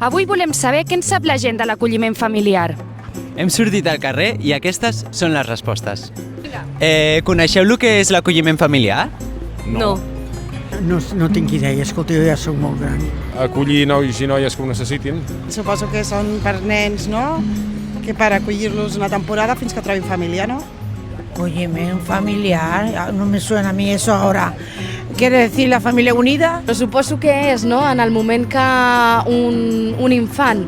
Avui volem saber què en sap la gent de l'acolliment familiar. Hem sortit al carrer i aquestes són les respostes. Coneixeu el que és l'acolliment familiar? No. No tinc idea, escolta, jo ja soc molt gran. Acollir nois i noies que ho necessitin. Suposo que són per nens, no? Que per acollir-los una temporada fins que trobin família, ¿no? Acolliment familiar, no me suena a mí eso ahora. ¿Quiere decir la familia unida? Però suposo que és, no?, en el moment que un infant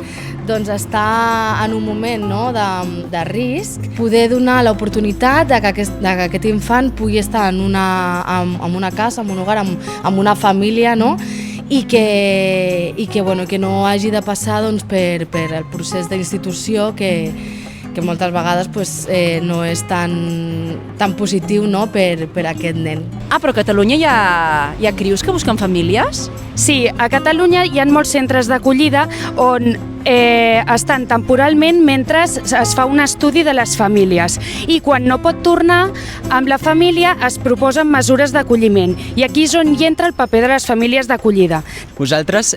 doncs està en un moment, no?, de risc, poder donar l'oportunitat de que aquest infant pugui estar en una casa, en un hogar, amb una família, no?, i que no hagi de passar doncs, per el procés d'institució que moltes vegades pues, no és tan positiu, no?, per aquest nen. Però a Catalunya hi ha crius que busquen famílies? Sí, a Catalunya hi ha molts centres d'acollida on estan temporalment mentre es fa un estudi de les famílies i quan no pot tornar amb la família es proposen mesures d'acolliment i aquí és on hi entra el paper de les famílies d'acollida. Vosaltres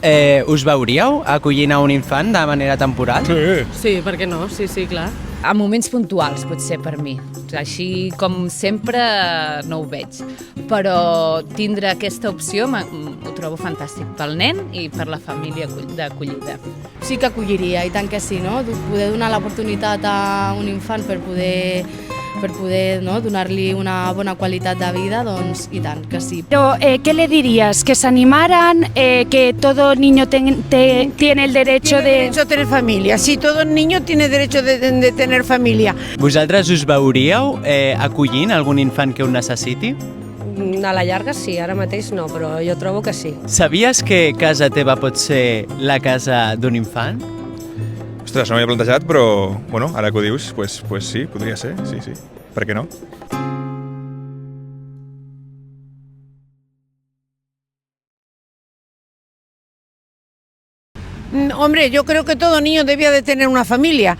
us veuríeu acollint a un infant de manera temporal? Sí, per què no? Sí, clar. A moments puntuals, potser, per mi. Així com sempre no ho veig. Però tindre aquesta opció ho trobo fantàstic pel nen i per la família d'acollida. Sí que acolliria, i tant que sí, no? Poder donar l'oportunitat a un infant per poder no, donar-li una bona qualitat de vida, doncs i tant que sí. Però què le dirías? ¿Que se animaran? ¿Que todo niño tiene el derecho de...? Tiene derecho a tener familia. Sí, todo niño tiene derecho de tener familia. Vosaltres us veuríeu acollint algun infant que ho necessiti? A la llarga sí, ara mateix no, però jo trobo que sí. Sabies que casa teva pot ser la casa d'un infant? Ostres, no m'hi he plantejat, però bueno, ara que ho dius, pues sí, podria ser, sí. Per què no? Hombre, yo creo que todo niño debía de tener una familia.